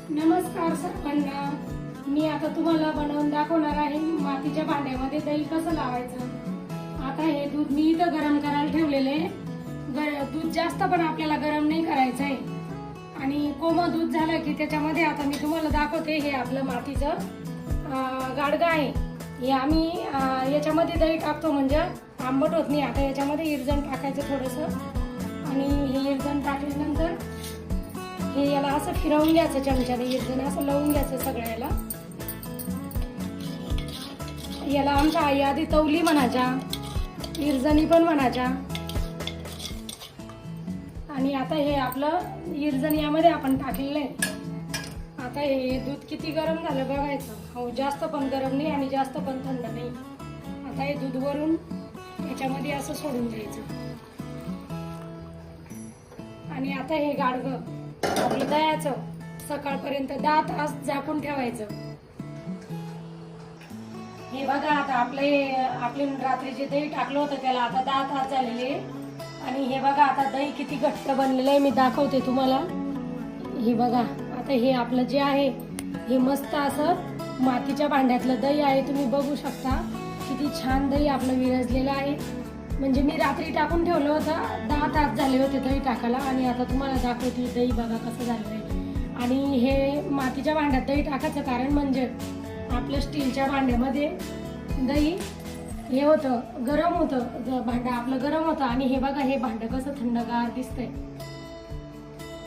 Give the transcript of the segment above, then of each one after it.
नमस्कार सर्वांना. मी आता तुम्हाला बनवून दाखवणार आहे मातीच्या भांड्यामध्ये दही कसं लावायचं. आता हे दूध मी इथं गरम करायला ठेवलेले आहे. दूध जास्त पण आपल्याला गरम नाही करायचं आहे आणि कोमट दूध झालं की त्याच्यामध्ये आता मी तुम्हाला दाखवते. हे आपलं मातीचं गाडगं आहे. हे आम्ही याच्यामध्ये दही टाकतो म्हणजे आंबट होत नाही. आता याच्यामध्ये इरजण टाकायचं थोडंसं आणि हे इरजण टाकल्यानंतर हे याला असं फिरवून घ्यायचं चमच्याने. इरजण असं लावून घ्यायचं सगळ्याला. याला आमच्या आई आधी तवली म्हणायच्या, इरजणी पण म्हणायच्या. आणि आता हे आपलं इरजण यामध्ये आपण टाकलेलं आहे. आता हे दूध किती गरम झालं बघायचं. हो, जास्त पण गरम नाही आणि जास्त पण थंड नाही. आता हे दूध वरून याच्यामध्ये असं सोडून द्यायचं. आणि आता हे गाडगं आपलं दह्याचं सकाळपर्यंत 10 तास झाकून ठेवायचं. हे बघा आता आपले रात्रीचे दही टाकलं होतं त्याला आता 10 तास झालेले. आणि हे बघा आता दही किती घट्ट बनलेलं आहे. मी दाखवते तुम्हाला. हे बघा आता हे आपलं जे आहे हे मस्त असं मातीच्या भांड्यातलं दही आहे. तुम्ही बघू शकता किती छान दही आपलं विरजलेलं आहे. म्हणजे मी रात्री टाकून ठेवलं होतं. 10 तास झाले होते दही टाकायला आणि आता तुम्हाला दाखवते दही बघा कसं झालं आहे. आणि हे मातीच्या भांड्यात दही टाकायचं कारण म्हणजे आपलं स्टीलच्या भांड्यामध्ये दही हे होतं, गरम होतं. भांडं आपलं गरम होतं आणि हे बघा हे भांडं कसं थंडगार दिसतंय.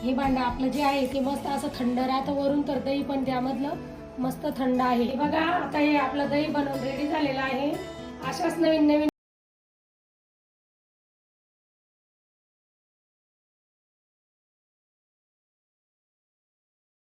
हे भांडं आपलं जे आहे ते मस्त असं थंड राहतं वरून, तर दही पण त्यामधलं मस्त थंड आहे. हे बघा आता हे आपलं दही बनवून रेडी झालेलं आहे. अशाच नवीन नवीन